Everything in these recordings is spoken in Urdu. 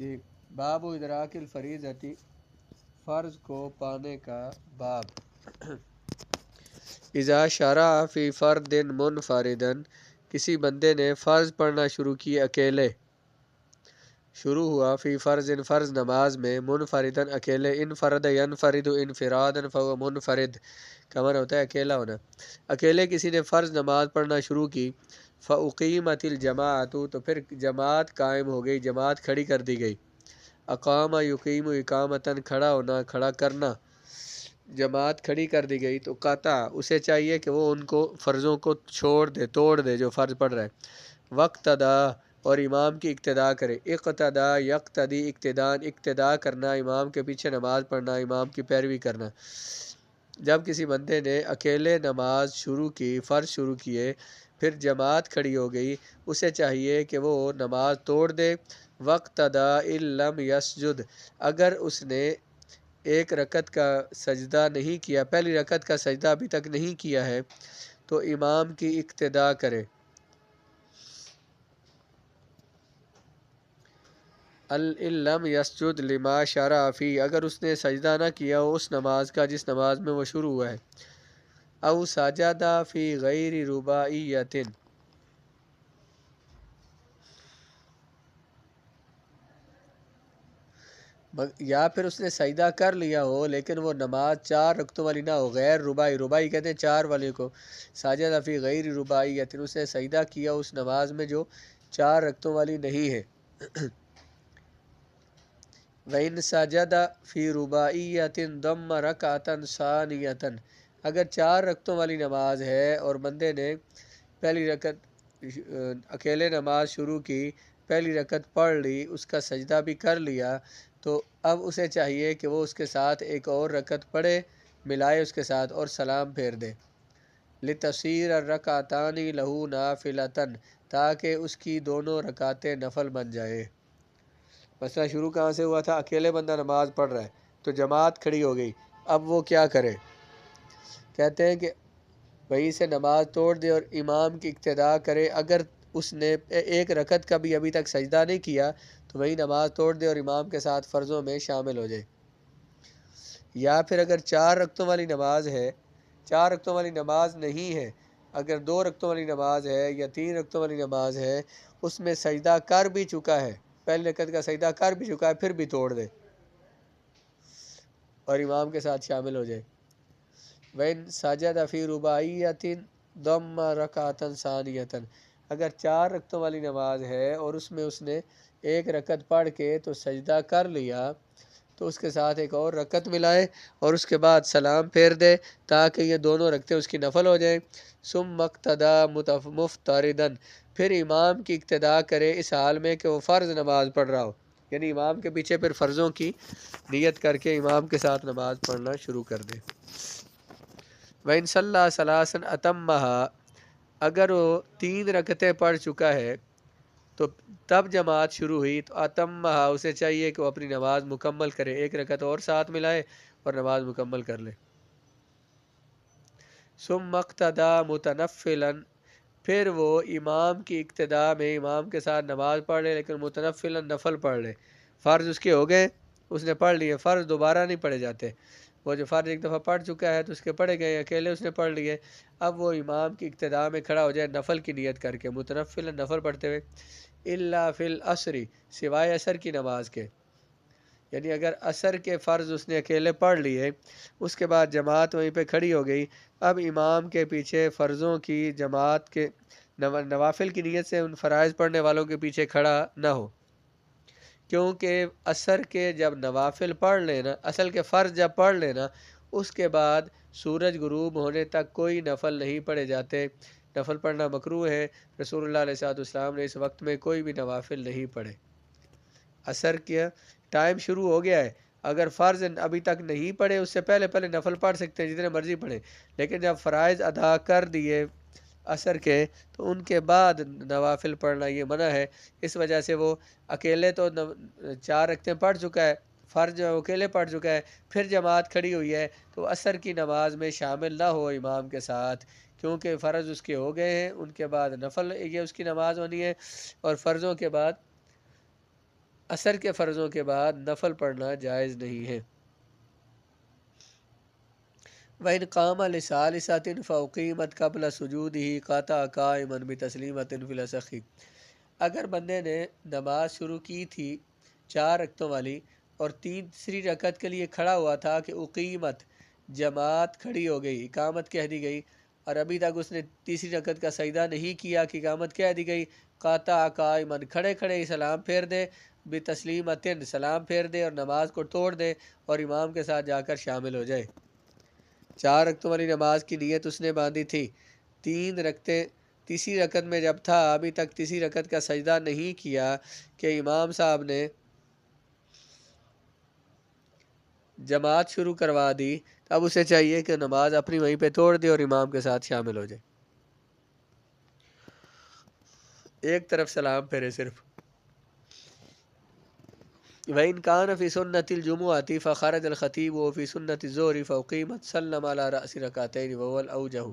جی، باب ادراک الفریضتی، فرض کو پانے کا باب۔ اذا شرع فی فرد منفردا، کسی بندے نے فرض پڑھنا شروع کی اکیلے، شروع ہوا فی فرض فرض نماز میں، منفردن اکیلے، انفرد ینفرد انفرادا فهو منفرد کا معنی ہوتا ہے اکیلا ہونا۔ اکیلے کسی نے فرض نماز پڑھنا شروع کی، فاقیمت الجماعۃ، تو پھر جماعت قائم ہو گئی، جماعت کھڑی کر دی گئی۔ اقام یقیم اقامتاً، کھڑا ہونا، کھڑا کرنا، جماعت کھڑی کر دی گئی تو قطع، اسے چاہیے کہ وہ ان کو فرضوں کو چھوڑ دے، توڑ دے جو فرض پڑھ رہا ہے۔ وقتدا، اور امام کی اقتداء کرے۔ اقتدا یقتدی اقتداء، اقتداء کرنا، امام کے پیچھے نماز پڑھنا، امام کی پیروی کرنا۔ جب کسی بندے نے اکیلے نماز شروع کی، فرض شروع کیے، پھر جماعت کھڑی ہو گئی، اسے چاہیے کہ وہ نماز توڑ دے۔ وقتدا ان لم یسجد، اگر اس نے ایک رکعت کا سجدہ نہیں کیا، پہلی رکعت کا سجدہ ابھی تک نہیں کیا ہے، تو امام کی اقتداء کرے۔ ان لم یسجد لما شرع فی، اگر اس نے سجدہ نہ کیا ہو اس نماز کا جس نماز میں وہ شروع ہوا ہے۔ او سجد فی غیر رباعیۃ، یا پھر اس نے سجدہ کر لیا ہو لیکن وہ نماز 4 رکعتوں والی نہ ہو، غیر رباعی، رباعی کہتے ہیں 4 والے کو، سجد فی غیر رباعیۃ، اس نے سجدہ کیا اس نماز میں جو 4 رکعتوں والی نہیں ہے۔ وَإِن سَجَدَ فِي رُبَاعِيَّةٍ ضَمَّ رَكْعَةً ثَانِيَةً، اگر 4 رکعتوں والی نماز ہے اور بندے نے پہلی رکعت اکیلے نماز شروع کی، پہلی رکعت پڑھ لی، اس کا سجدہ بھی کر لیا، تو اب اسے چاہیے کہ وہ اس کے ساتھ ایک اور رکعت پڑھے، ملائے اس کے ساتھ اور سلام پھیر دے۔ لِتَصِيرَ الرَّكْعَتَانِ لَهُ نَافِلَةً، تاکہ اس کی دونوں رکعتیں نفل بن جائے۔ مسئلہ شروع کہاں سے ہوا تھا؟ اکیلے بندہ نماز پڑھ رہا ہے تو جماعت کھڑی ہو گئی، اب وہ کیا کرے؟ کہتے ہیں کہ وہیں سے نماز توڑ دے اور امام کی اقتداء کرے۔ اگر اس نے ایک رکعت کا بھی ابھی تک سجدہ نہیں کیا تو وہی نماز توڑ دے اور امام کے ساتھ فرضوں میں شامل ہو جائے۔ یا پھر اگر 4 رکعتوں والی نماز ہے، 4 رکعتوں والی نماز نہیں ہے، اگر 2 رکعتوں والی نماز ہے یا 3 رکعتوں والی نماز ہے، اس میں سجدہ کر بھی چکا ہے، پہلی رکعت کا سجدہ کر بھی چکا ہے، پھر بھی توڑ دے اور امام کے ساتھ شامل ہو جائے۔ وَإِن سَجَدَ فِي رُبَاعِيَّةٍ ضَمَّ رَكْعَةً ثَانِيَةً، اگر 4 رکعتوں والی نماز ہے اور اس میں اس نے ایک رکعت پڑھ کے تو سجدہ کر لیا، تو اس کے ساتھ ایک اور رکعت ملائے اور اس کے بعد سلام پھیر دے تاکہ یہ دونوں رکعتیں اس کی نفل ہو جائیں۔ ثُمَّ اقْتَدَىٰ مُفْتَرِضًا، پھر امام کی اقتداء کرے اس حال میں کہ وہ فرض نماز پڑھ رہا ہو، یعنی امام کے پیچھے پھر فرضوں کی نیت کر کے امام کے ساتھ نماز پڑھنا شروع کر دے۔ وَإِن صَلَّىٰ ثَلَاثًا أَتَمَّهَا، اگر وہ 3 رکعتیں پڑھ چکا ہے تو تب جماعت شروع ہوئی تو اتمہا، اسے چاہیے کہ وہ اپنی نماز مکمل کرے، ایک رکعت اور ساتھ ملائے اور نماز مکمل کر لے۔ ثم اقتدى متنفلا، پھر وہ امام کی اقتداء میں امام کے ساتھ نماز پڑھ لے لیکن متنفلا، نفل پڑھ لے۔ فرض اس کے ہو گئے، اس نے پڑھ لیے، فرض دوبارہ نہیں پڑھے جاتے، وہ جو فرض ایک دفعہ پڑھ چکا ہے تو اس کے پڑھے گئے، اکیلے اس نے پڑھ لیے، اب وہ امام کی اقتداء میں کھڑا ہو جائے نفل کی نیت کر کے، متنفلا، نفل پڑھتے ہوئے۔ الا فی العصر، سوائے عصر کی نماز کے، یعنی اگر عصر کے فرض اس نے اکیلے پڑھ لیے، اس کے بعد جماعت وہیں پہ کھڑی ہو گئی، اب امام کے پیچھے فرضوں کی جماعت کے نوافل کی نیت سے ان فرائض پڑھنے والوں کے پیچھے کھڑا نہ ہو، کیونکہ عصر کے جب نوافل پڑھ لینا، اصل کے فرض جب پڑھ لینا، اس کے بعد سورج غروب ہونے تک کوئی نفل نہیں پڑھے جاتے، نفل پڑھنا مکروہ ہے۔ رسول اللہ علیہ السلام نے اس وقت میں کوئی بھی نوافل نہیں پڑھے۔ عصر کے ٹائم شروع ہو گیا ہے، اگر فرض ابھی تک نہیں پڑھے، اس سے پہلے پہلے نفل پڑھ سکتے ہیں جتنے مرضی پڑھے، لیکن جب فرائض ادا کر دیے عصر کے تو ان کے بعد نوافل پڑھنا یہ منع ہے۔ اس وجہ سے وہ اکیلے تو 4 رکعتیں پڑھ چکا ہے، فرض جو اکیلے پڑھ چکا ہے، پھر جماعت کھڑی ہوئی ہے تو عصر کی نماز میں شامل نہ ہو امام کے ساتھ، کیونکہ فرض اس کے ہو گئے ہیں، ان کے بعد نفل یہ اس کی نماز ہونی ہے، اور فرضوں کے بعد عصر کے فرضوں کے بعد نفل پڑھنا جائز نہیں ہے۔ وَإِنْ قَامَ لِثَالِثَةٍ فَأُقِیمَتْ قَبْلَ سُجُودِهِ قَطَعَ قَائِمًا بِتَسْلِیمَةٍ فِی الْأَصَحِّ۔ اگر بندے نے نماز شروع کی تھی 4 رکعتوں والی اور تیسری رکعت کے لیے کھڑا ہوا تھا کہ اقیمت جماعت کھڑی ہو گئی، اقامت کہہ دی گئی، اور ابھی تک اس نے تیسری رکعت کا سجدہ نہیں کیا کہ اقامت کہہ دی گئی، قاطع قائمن کھڑے کھڑے ہی سلام پھیر دے، بتسلیمتن سلام پھیر دے اور نماز کو توڑ دے اور امام کے ساتھ جا کر شامل ہو جائے۔ 4 رکعتوں والی نماز کی نیت اس نے باندھی تھی، 3 رکعتیں، تیسری رکعت میں جب تھا ابھی تک تیسری رکعت کا سجدہ نہیں کیا کہ امام صاحب نے جماعت شروع کروا دی، اب اسے چاہیے کہ نماز اپنی وہیں پہ توڑ دے اور امام کے ساتھ شامل ہو جائے، ایک طرف سلام پھیرے صرف۔ وَإِنْ كَانَ فِي سُنَّةِ الْجُمُعَةِ فَخَرَجَ الْخَطِيبُ وَفِي سُنَّةِ الظُّهْرِ فَأُقِیمَتْ سَلَّمَ عَلَى رَأْسِ رَكْعَتَيْنِ وَهُوَ الْأَوْجَحُ۔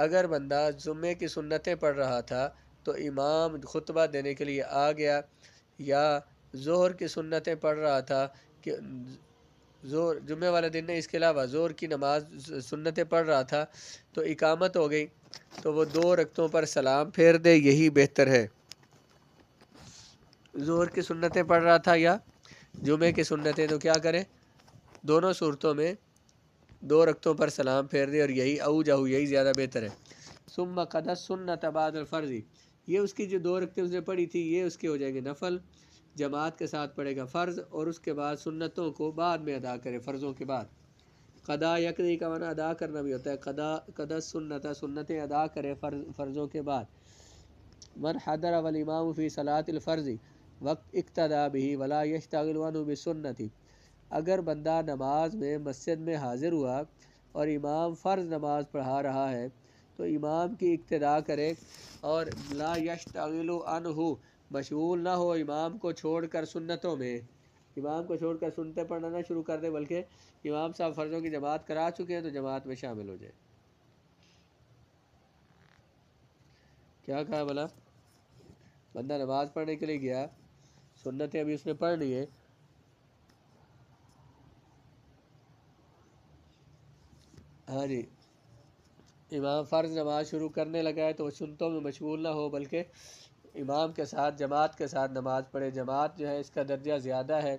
اگر بندہ جمعے کی سنتیں پڑھ رہا تھا تو امام خطبہ دینے کے لیے آ گیا، یا ظہر کی سنتیں پڑھ رہا تھا کہ جمعے والے دن نے اس کے علاوہ ظہر کی نماز سنتیں پڑھ رہا تھا تو اقامت ہو گئی تو وہ 2 رکعتوں پر سلام پھیر دے، یہی بہتر ہے۔ ظہر کی سنتیں پڑھ رہا تھا یا جمعے کی سنتیں، تو کیا کرے؟ دونوں صورتوں میں 2 رکعتوں پر سلام پھیر دے اور یہی اوجہ، یہی زیادہ بہتر ہے۔ ثم قضى السنة بعد الفرض، یہ اس کی جو 2 رکعتیں اس نے پڑھی تھی یہ اس کے ہو جائیں گے نفل، جماعت کے ساتھ پڑھے گا فرض، اور اس کے بعد سنتوں کو بعد میں ادا کرے، فرضوں کے بعد۔ قضا یقضی کا معنی ادا کرنا بھی ہوتا ہے، قضا السنۃ، سنتیں ادا کرے فرضوں کے بعد۔ من حضر والامام فی صلاۃ الفرض وقت اقتدى به ولا يشتغل عنه بالسنۃ، اگر بندہ نماز میں مسجد میں حاضر ہوا اور امام فرض نماز پڑھا رہا ہے تو امام کی اقتداء کرے اور لا یشتغل عنہ، مشغول نہ ہو امام کو چھوڑ کر سنتوں میں، امام کو چھوڑ کر سنتیں پڑھنا نہ شروع کر دے، بلکہ امام صاحب فرضوں کی جماعت کرا چکے ہیں تو جماعت میں شامل ہو جائے۔ کیا کہا بلا؟ بندہ نماز پڑھنے کے لیے گیا، سنتیں ابھی اس نے پڑھ لی ہے، ہاں جی، امام فرض نماز شروع کرنے لگا ہے تو وہ سنتوں میں مشغول نہ ہو بلکہ امام کے ساتھ جماعت کے ساتھ نماز پڑھے۔ جماعت جو ہے اس کا درجہ زیادہ ہے،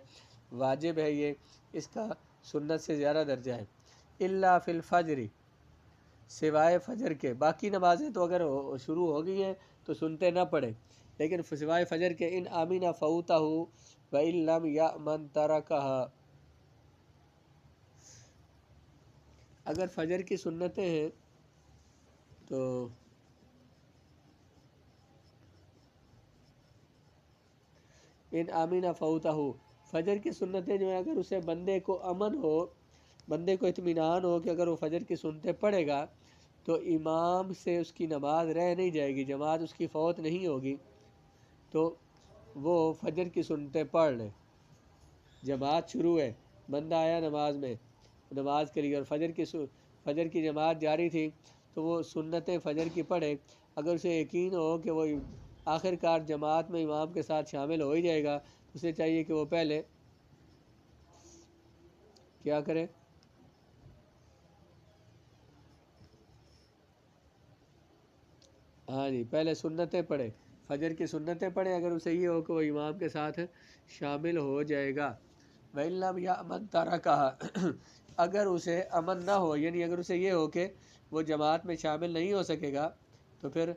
واجب ہے، یہ اس کا سنت سے زیادہ درجہ ہے۔ الا فی الفجر، سوائے فجر کے، باقی نمازیں تو اگر شروع ہو گئی ہیں تو سنتے نہ پڑھے، لیکن سوائے فجر کے ان امین فوتہ وان لم یأمن ترکہا، اگر فجر کی سنتیں ہیں تو ان امین فوتہ، فجر کی سنتیں جو ہیں اگر اسے بندے کو امن ہو، بندے کو اطمینان ہو کہ اگر وہ فجر کی سنتیں پڑھے گا تو امام سے اس کی نماز رہ نہیں جائے گی، جماعت اس کی فوت نہیں ہوگی، تو وہ فجر کی سنتیں پڑھ لے۔ جماعت شروع ہے، بندہ آیا نماز میں، نماز کے لیے، اور فجر کی جماعت جاری تھی تو وہ سنتیں فجر کی پڑھے، اگر اسے یقین ہو کہ وہ آخر کار جماعت میں امام کے ساتھ شامل ہو ہی جائے گا، اسے چاہیے کہ وہ پہلے کیا کرے؟ ہاں جی، پہلے سنتیں پڑھے، فجر کی سنتیں پڑھے، اگر اسے یہ ہو کہ وہ امام کے ساتھ شامل ہو جائے گا۔ وَإِن لَّمْ يَأْمَن تَرَکَہا، اگر اسے امن نہ ہو، یعنی اگر اسے یہ ہو کہ وہ جماعت میں شامل نہیں ہو سکے گا تو پھر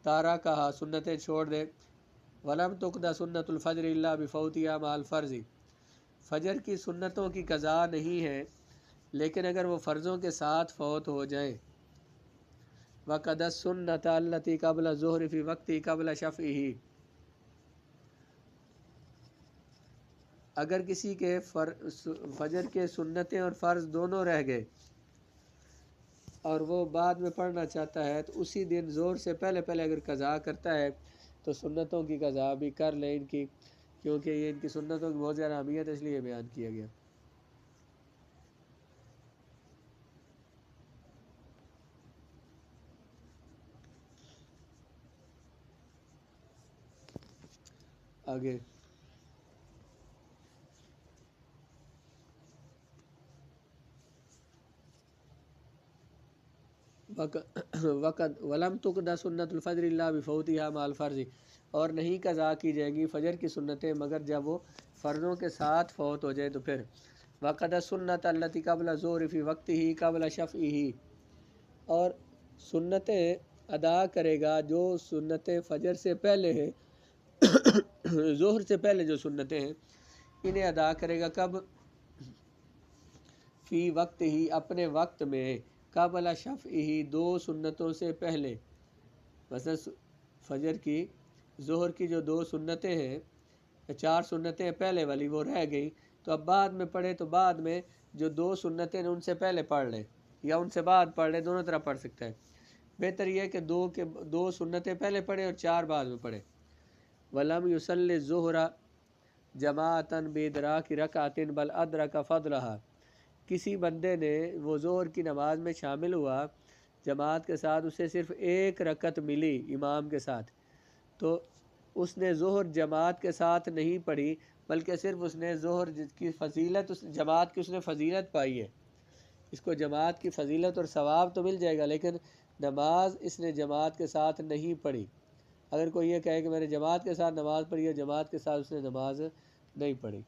تارکہا، سنتیں چھوڑ دے۔ وَلَمْ تُقْضَ سُنَّةُ الْفَجْرِ إِلَّا بِفَوْتِهَا مَعَ الْفَرْضِ، فجر کی سنتوں کی قضا نہیں ہے لیکن اگر وہ فرضوں کے ساتھ فوت ہو جائیں۔ وَقَضَى السُّنَّةَ الَّتِي قَبْلَ الظُّهْرِ فِي وَقْتِهِ قَبْلَ شَفْعِهِ، اگر کسی کے فجر کے سنتیں اور فرض دونوں رہ گئے اور وہ بعد میں پڑھنا چاہتا ہے تو اسی دن ظہر سے پہلے پہلے اگر قضا کرتا ہے تو سنتوں کی قضا بھی کر لے ان کی، کیونکہ یہ ان کی سنتوں کی بہت زیادہ اہمیت ہے، اس لیے بیان کیا گیا۔ آگے وقت ولم تقضى سنت الفجر الا بفوتها مع الفرض، اور نہیں قضا کی جائیں گی فجر کی سنتیں مگر جب وہ فرضوں کے ساتھ فوت ہو جائے تو پھر وقد سنت التي قبل الظهر في وقته قبل شفعه، اور سنتیں ادا کرے گا جو سنتیں فجر سے پہلے ہیں ظہر سے پہلے جو سنتیں ہیں انہیں ادا کرے گا کب؟ فی وقت ہی، اپنے وقت میں، قبل شفعہ، دو سنتوں سے پہلے، مثلا فجر کی ظہر کی جو دو سنتیں ہیں، چار سنتیں پہلے والی وہ رہ گئی تو اب بعد میں پڑھے تو بعد میں جو دو سنتیں ان سے پہلے پڑھ لے یا ان سے بعد پڑھ لے، دونوں طرح پڑھ سکتا ہے۔ بہتر یہ ہے کہ دو سنتیں پہلے پڑھے اور چار بعد میں پڑھے۔ وَلَمْ يُصَلِّ الظُّهْرَ جَمَاعَةً بِإِدْرَاكِ رَكْعَةٍ بَلْ أَدْرَكَ فَضْلَهَا، کسی بندے نے وہ ظہر کی نماز میں شامل ہوا جماعت کے ساتھ، اسے صرف ایک رکعت ملی امام کے ساتھ، تو اس نے ظہر جماعت کے ساتھ نہیں پڑھی بلکہ صرف اس نے ظہر کی فضیلت، اس جماعت کی اس نے فضیلت پائی ہے، اس کو جماعت کی فضیلت اور ثواب تو مل جائے گا لیکن نماز اس نے جماعت کے ساتھ نہیں پڑھی۔ اگر کوئی یہ کہے کہ میں نے جماعت کے ساتھ نماز پڑھی ہے، جماعت کے ساتھ اس نے نماز نہیں پڑھی۔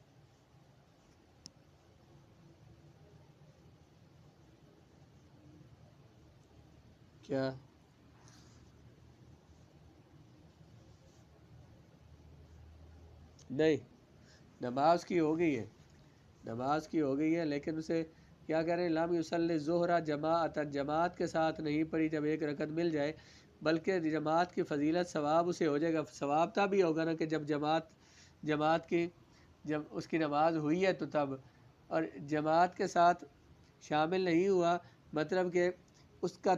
کیا نہیں، نماز کی ہو گئی ہے، نماز کی ہو گئی ہے لیکن اسے کیا کہہ رہے ہیں، لم یصلی الظہر جماعت، جماعت کے ساتھ نہیں پڑھی جب ایک رکعت مل جائے، بلکہ جماعت کی فضیلت ثواب اسے ہو جائے گا۔ ثواب تب ہی ہوگا نا کہ جب جماعت کی جب اس کی نماز ہوئی ہے تو تب، اور جماعت کے ساتھ شامل نہیں ہوا مطلب کہ اس کا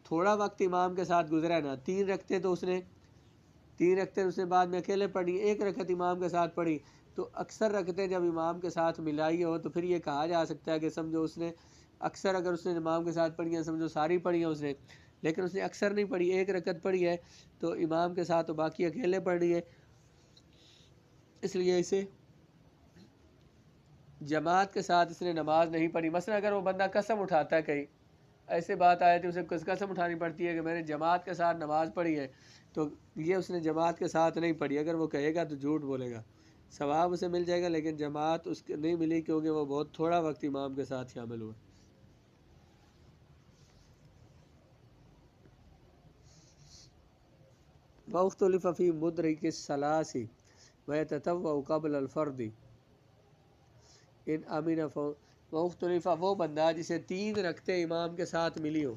تھوڑا وقت امام کے ساتھ گزرا ہے نا، تین رکعتیں تو اس نے بعد میں اکیلے پڑھی، ایک رکعت امام کے ساتھ پڑھی، تو اکثر رکعتیں جب امام کے ساتھ ملائی ہو تو پھر یہ کہا جا سکتا ہے کہ سمجھو اس نے اکثر، اگر اس نے امام کے ساتھ پڑھی ہیں سمجھو ساری پڑھی ہیں اس نے، لیکن اس نے اکثر نہیں پڑھی، ایک رکعت پڑھی ہے تو امام کے ساتھ، تو باقی اکیلے پڑھ رہی ہے، اس لیے اسے جماعت کے ساتھ اس نے نماز نہیں پڑھی۔ مثلا اگر وہ بندہ قسم اٹھاتا ہے، کہیں ایسے بات آئے تو اسے قسم اٹھانی پڑتی ہے کہ میں نے جماعت کے ساتھ نماز پڑھی ہے، تو یہ اس نے جماعت کے ساتھ نہیں پڑھی، اگر وہ کہے گا تو جھوٹ بولے گا، ثواب اسے مل جائے گا لیکن جماعت اس کے نہیں ملی کیونکہ وہ بہت تھوڑا وقت امام کے ساتھ شامل ہوا۔ وَاخْتُلِفَ فِي مُدْرِكِ الثَّلَاثِ وَيَتَطَوَّعُ قَبْلَ الْفَرْضِ ان امین مختلف، وہ بندہ جسے تین رکعتیں امام کے ساتھ ملی ہو،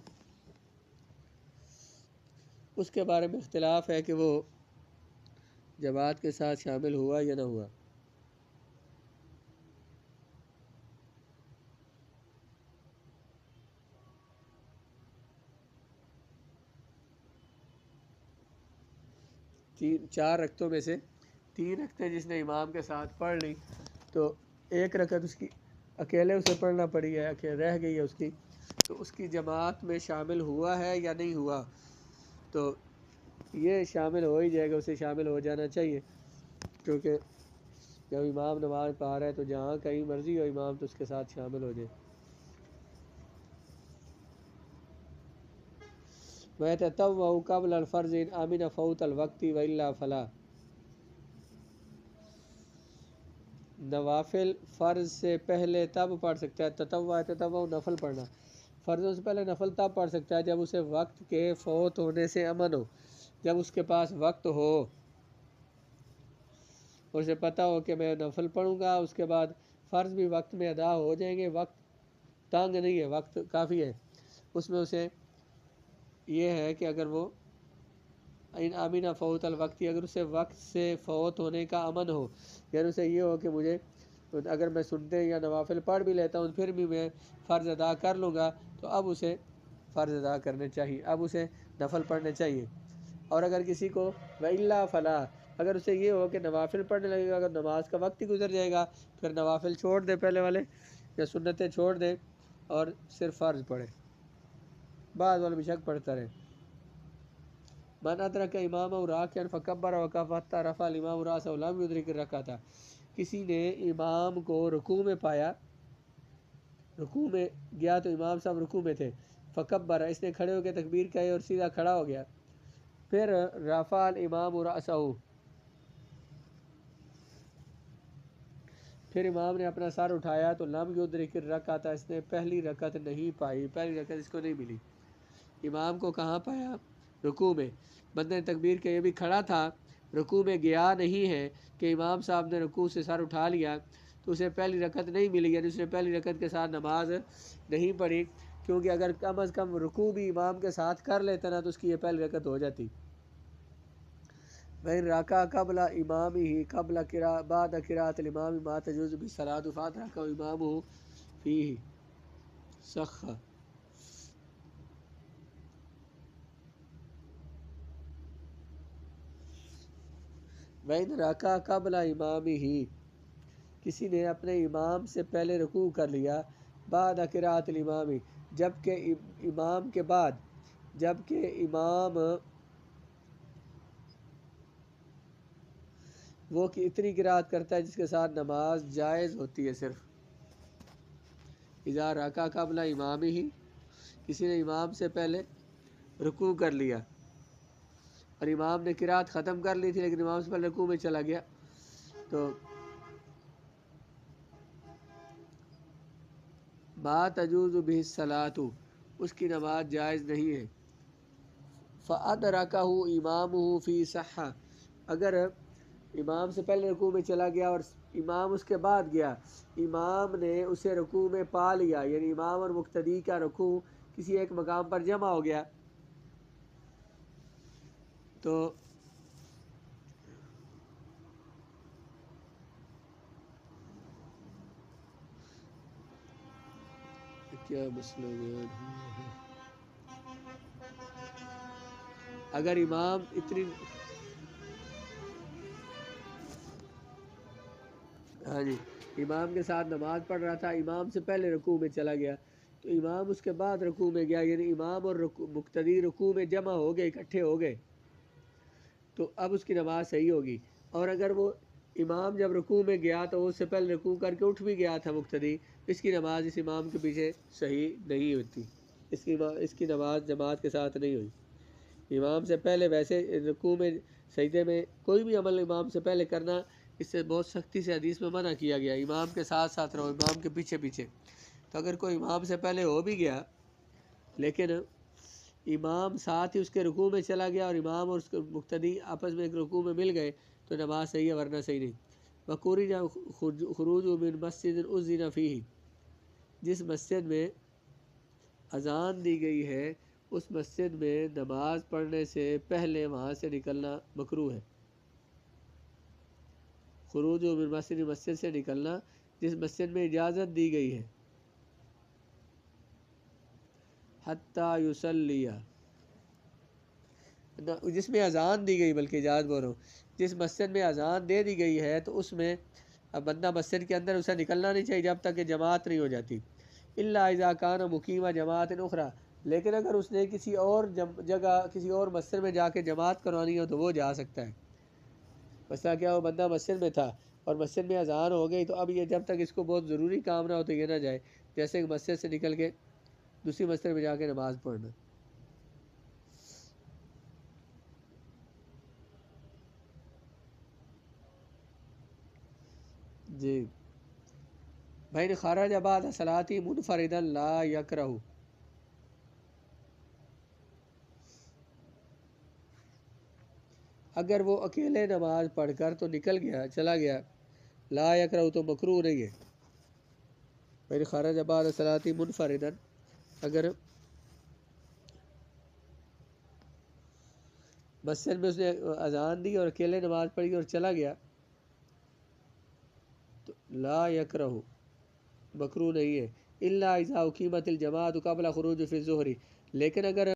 اس کے بارے میں اختلاف ہے کہ وہ جماعت کے ساتھ شامل ہوا یا نہ ہوا۔ چار رکعتوں میں سے تین رکعتیں جس نے امام کے ساتھ پڑھ لی تو ایک رکعت اس کی اکیلے اسے پڑھنا پڑی ہے، رہ گئی ہے اس کی، تو اس کی جماعت میں شامل ہوا ہے یا نہیں ہوا، تو یہ شامل ہو ہی جائے گا، اسے شامل ہو جانا چاہیے، کیونکہ جب امام نماز پڑھا رہا ہے تو جہاں کہیں مرضی ہو امام تو اس کے ساتھ شامل ہو جائے۔ وَيَتَطَوَّعُ قَبْلَ الْفَرْضِ إِنْ أَمِنَ فَوْتَ الْوَقْتِ وَإِلَّا فَلَا، نوافل فرض سے پہلے تب پڑھ سکتا ہے، تطوع نفل پڑھنا، فرضوں سے پہلے نفل تب پڑھ سکتا ہے جب اسے وقت کے فوت ہونے سے امن ہو، جب اس کے پاس وقت ہو، اسے پتہ ہو کہ میں نفل پڑھوں گا، اس کے بعد فرض بھی وقت میں ادا ہو جائیں گے، وقت تنگ نہیں ہے، وقت کافی ہے، اس میں اسے یہ ہے کہ اگر وہ ان امین فوت الوقتی، اگر اسے وقت سے فوت ہونے کا امن ہو، یعنی اسے یہ ہو کہ مجھے اگر میں سنتے یا نوافل پڑھ بھی لیتا ہوں پھر بھی میں فرض ادا کر لوں گا، تو اب اسے فرض ادا کرنے چاہیے، اب اسے نفل پڑھنے چاہیے۔ اور اگر کسی کو وَإِلَّا فَلَا، اگر اسے یہ ہو کہ نوافل پڑھنے لگے گا، اگر نماز کا وقت ہی گزر جائے گا، پھر نوافل چھوڑ دے پہلے والے یا سنتیں چھوڑ دے اور صرف فرض پڑھے، بعض والا بشک پڑھتا رہے۔ من ادرک امام راکعا فکبر وقف حتی رفع الامام راسہ لم یدرک الرکعۃ، کسی نے امام کو رکوع میں پایا، رکوع میں گیا تو امام صاحب رکوع میں تھے، فکبر، اس نے کھڑے ہو کے تکبیر کہی اور سیدھا کھڑا ہو گیا. پھر رفع الامام رأسہ، پھر امام نے اپنا سر اٹھایا تو لم یدرک الرکعۃ، اس نے پہلی رکعت نہیں پائی، پہلی رکعت اس کو نہیں ملی. امام کو کہاں پایا؟ رکوع میں. بندہ نے تکبیر کہ یہ بھی کھڑا تھا، رکوع میں گیا نہیں ہے کہ امام صاحب نے رکوع سے سر اٹھا لیا تو اسے پہلی رکعت نہیں ملی، یعنی اس نے پہلی رکعت کے ساتھ نماز نہیں پڑھی، کیونکہ اگر کم از کم رکوع بھی امام کے ساتھ کر لیتا نا تو اس کی یہ پہلی رکعت ہو جاتی. وَإِن رَكَعَ قَبْلَ إِمَامِهِ قَبْلَ بَعْدَ قِرَاءَةِ الْإِمَامِ مَا تَجُوزُ بِالصَّلَاةُ فَأَدْرَكَهُ إِمَامُهُ فِيهِ سَخَّ. وَإِن رَكَعَ قَبْلَ إِمَامِهِ، کسی نے اپنے امام سے پہلے رکوع کر لیا، بعد قراءۃ الامام، جبکہ امام کے بعد، جبکہ امام وہ کہ اتنی قراءت کرتا ہے جس کے ساتھ نماز جائز ہوتی ہے صرف. اذا رکع قبل امامہ، کسی نے امام سے پہلے رکوع کر لیا اور امام نے قراءت ختم کر لی تھی لیکن امام سے پہلے رکوع میں چلا گیا تو ما تجوز بہ الصلاۃ، اس کی نماز جائز نہیں ہے. فأدرکہ امامہ فی صحہ، اگر امام سے پہلے رکوع میں چلا گیا اور امام اس کے بعد گیا، امام نے اسے رکوع میں پا لیا، یعنی امام اور مقتدی کا رکوع کسی ایک مقام پر جمع ہو گیا، تو کیا مسئلہ بیان ہوا ہے؟ اگر امام اتنی ہاں جی، امام کے ساتھ نماز پڑھ رہا تھا، امام سے پہلے رکوع میں چلا گیا تو امام اس کے بعد رکوع میں گیا، یعنی امام اور مقتدی رکوع میں جمع ہو گئے، اکٹھے ہو گئے، تو اب اس کی نماز صحیح ہوگی. اور اگر وہ امام جب رکوع میں گیا تو وہ اس سے پہلے رکوع کر کے اٹھ بھی گیا تھا مقتدی، اس کی نماز اس امام کے پیچھے صحیح نہیں ہوتی، اس کی نماز جماعت کے ساتھ نہیں ہوئی. امام سے پہلے ویسے رکوع میں سجدے میں کوئی بھی عمل امام سے پہلے کرنا، اس سے بہت سختی سے حدیث میں منع کیا گیا. امام کے ساتھ ساتھ رہو، امام کے پیچھے پیچھے. تو اگر کوئی امام سے پہلے ہو بھی گیا لیکن امام ساتھ ہی اس کے رکوع میں چلا گیا اور امام اور اس کے مقتدی آپس میں ایک رکوع میں مل گئے تو نماز صحیح ہے، ورنہ صحیح نہیں. وَقُرِّجَ خُرُوجُ مِن مَسْجِدٍ أُذِّنَ فِيهِ، جس مسجد میں اذان دی گئی ہے اس مسجد میں نماز پڑھنے سے پہلے وہاں سے نکلنا مکروہ ہے. خروج من مسجد، مسجد سے نکلنا جس مسجد میں اجازت دی گئی ہے. حتیٰ یصلی، جس میں اذان دی گئی، بلکہ اجازت بول رہا ہوں، جس مسجد میں اذان دے دی گئی ہے تو اس میں اب بندہ مسجد کے اندر اسے نکلنا نہیں چاہیے جب تک کہ جماعت نہیں ہو جاتی. الا اذا کان مقیم جماعت اخری، لیکن اگر اس نے کسی اور جگہ کسی اور مسجد میں جا کے جماعت کروانی ہو تو وہ جا سکتا ہے. مسئلہ کیا، وہ بندہ مسجد میں تھا اور مسجد میں اذان ہو گئی تو اب یہ جب تک اس کو بہت ضروری کام نہ ہو تو یہ نہ جائے، جیسے کہ مسجد سے نکل کے دوسری مسجد میں جا کے نماز پڑھنا. جی بھائی نے خرج بعد صلاتی منفردا لا یکرہ، اگر وہ اکیلے نماز پڑھ کر تو نکل گیا، چلا گیا، لا یکرہ تو مکروہ نہیں ہے. بھائی خرج بعد صلاتی منفردا، اگر مسجد میں اس نے اذان دی اور اکیلے نماز پڑھی اور چلا گیا تو لا یکرہ مکروہ نہیں ہے. الا اذا اقیمت الجماعۃ قبل خروج فی الظہر، لیکن اگر